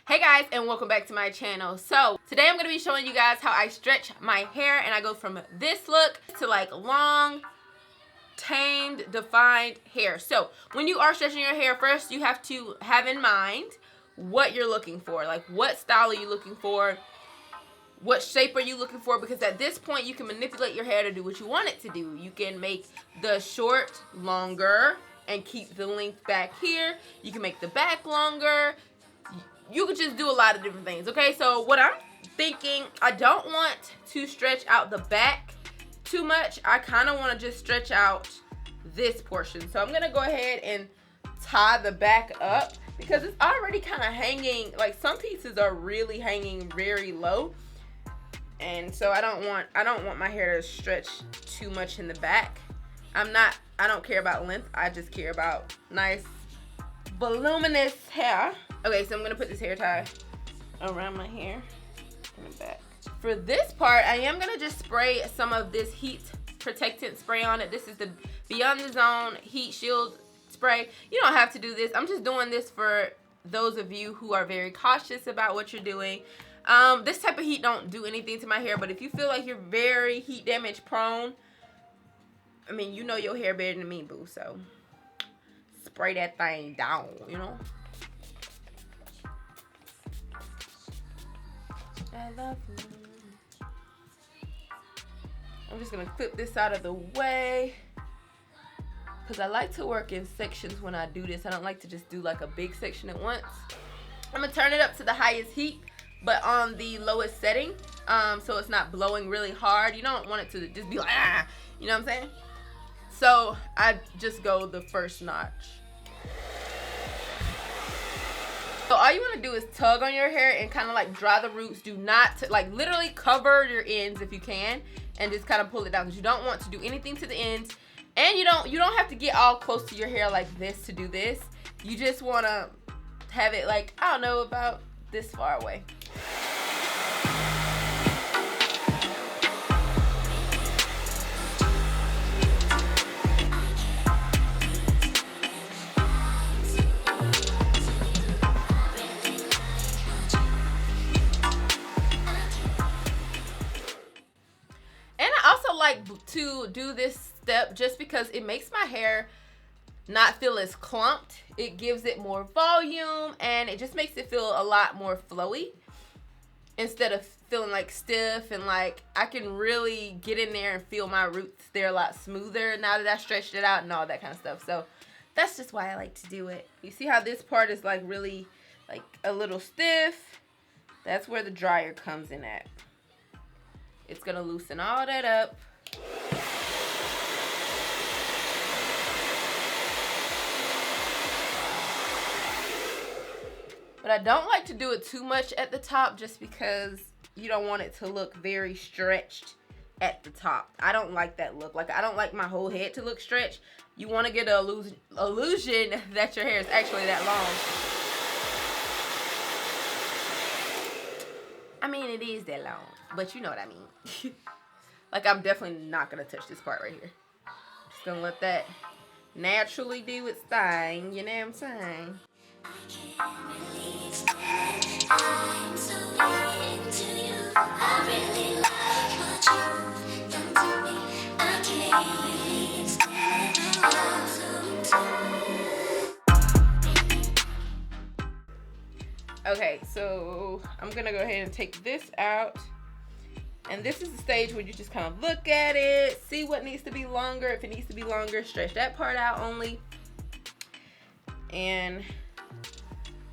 Hey guys, and welcome back to my channel. So today I'm going to be showing you guys how I stretch my hair, and I go from this look to like long, tamed, defined hair. So when you are stretching your hair, first you have to have in mind what you're looking for. Like, what style are you looking for? What shape are you looking for? Because at this point you can manipulate your hair to do what you want it to do. You can make the short longer and keep the length back here. You can make the back longer. You could just do a lot of different things, okay? So what I'm thinking, I don't want to stretch out the back too much. I kind of want to just stretch out this portion. So I'm going to go ahead and tie the back up because it's already kind of hanging. Like, some pieces are really hanging very low. And so I don't want my hair to stretch too much in the back. I don't care about length. I just care about nice, voluminous hair. Okay, so I'm gonna put this hair tie around my hair in the back. For this part, I am gonna just spray some of this heat protectant spray on it. This is the Beyond the Zone Heat Shield spray. You don't have to do this. I'm just doing this for those of you who are very cautious about what you're doing. This type of heat don't do anything to my hair, but if you feel like you're very heat damage prone, I mean, you know your hair better than me, boo, so spray that thing down, you know? I love you. I'm just gonna clip this out of the way because I like to work in sections when I do this. I don't like to just do like a big section at once. I'm gonna turn it up to the highest heat, but on the lowest setting, so it's not blowing really hard. You don't want it to just be like, ah, you know what I'm saying? So I just go the first notch. So all you want to do is tug on your hair and kind of like dry the roots. Do not, like, literally cover your ends if you can, and just kind of pull it down because you don't want to do anything to the ends. And you don't have to get all close to your hair like this to do this. You just want to have it like, I don't know, about this far away. Like to do this step just because it makes my hair not feel as clumped. It gives it more volume and it just makes it feel a lot more flowy instead of feeling like stiff, and like I can really get in there and feel my roots. They're a lot smoother now that I stretched it out and all that kind of stuff. So that's just why I like to do it. You see how this part is like really like a little stiff? That's where the dryer comes in at. It's gonna loosen all that up. But I don't like to do it too much at the top just because you don't want it to look very stretched at the top. I don't like that look. Like, I don't like my whole head to look stretched. You want to get an illusion that your hair is actually that long. I mean, it is that long, but you know what I mean. Like, I'm definitely not going to touch this part right here. Just going to let that naturally do its thing, you know what I'm saying? Okay, so I'm going to go ahead and take this out. And this is the stage where you just kind of look at it, see what needs to be longer. If it needs to be longer, stretch that part out only. And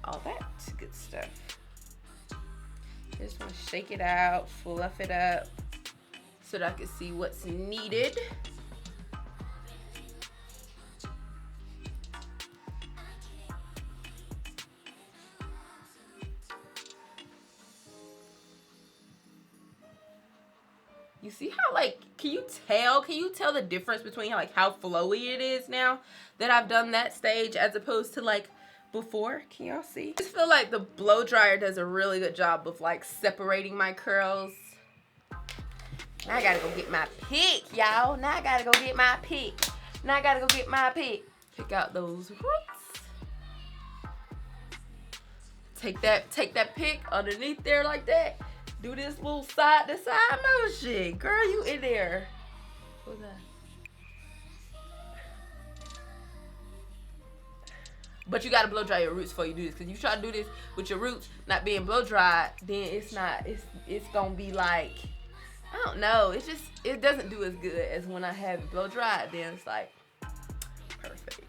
all that good stuff. Just want to shake it out, fluff it up so that I can see what's needed. You see how, like, can you tell the difference between how flowy it is now that I've done that stage as opposed to like before? Can y'all see? I just feel like the blow dryer does a really good job of like separating my curls. Now I gotta go get my pick, y'all. Now I gotta go get my pick. Pick out those roots. take that pick underneath there like that. Do this little side to side motion. Girl, you in there. What's that? But you gotta blow dry your roots before you do this, because you try to do this with your roots not being blow dried, then it's gonna be like, I don't know, it doesn't do as good as when I have it blow dried. Then it's like perfect.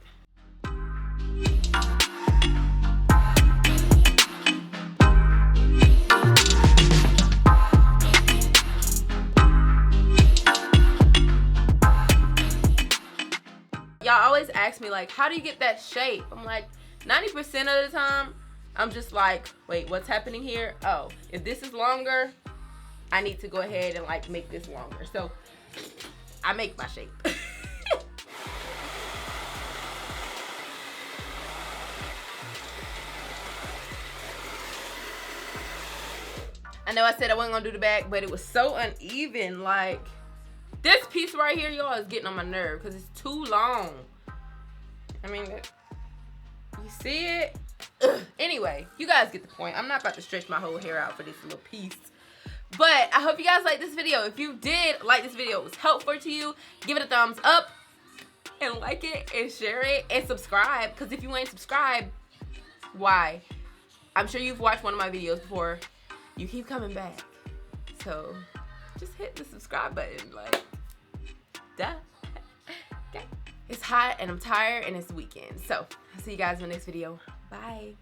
Y'all always ask me, like, how do you get that shape? I'm like, 90% of the time, I'm just like, wait, what's happening here? Oh, if this is longer, I need to go ahead and like make this longer. So I make my shape. I know I said I wasn't gonna do the back, but it was so uneven. Like, this piece right here, y'all, is getting on my nerve because it's too long. I mean, you see it? Ugh. Anyway, you guys get the point. I'm not about to stretch my whole hair out for this little piece. But I hope you guys liked this video. If you did like this video, it was helpful to you, give it a thumbs up and like it and share it and subscribe. Because if you ain't subscribed, why? I'm sure you've watched one of my videos before. You keep coming back. So just hit the subscribe button, like, duh. Okay. It's hot and I'm tired and it's the weekend. So I'll see you guys in the next video. Bye.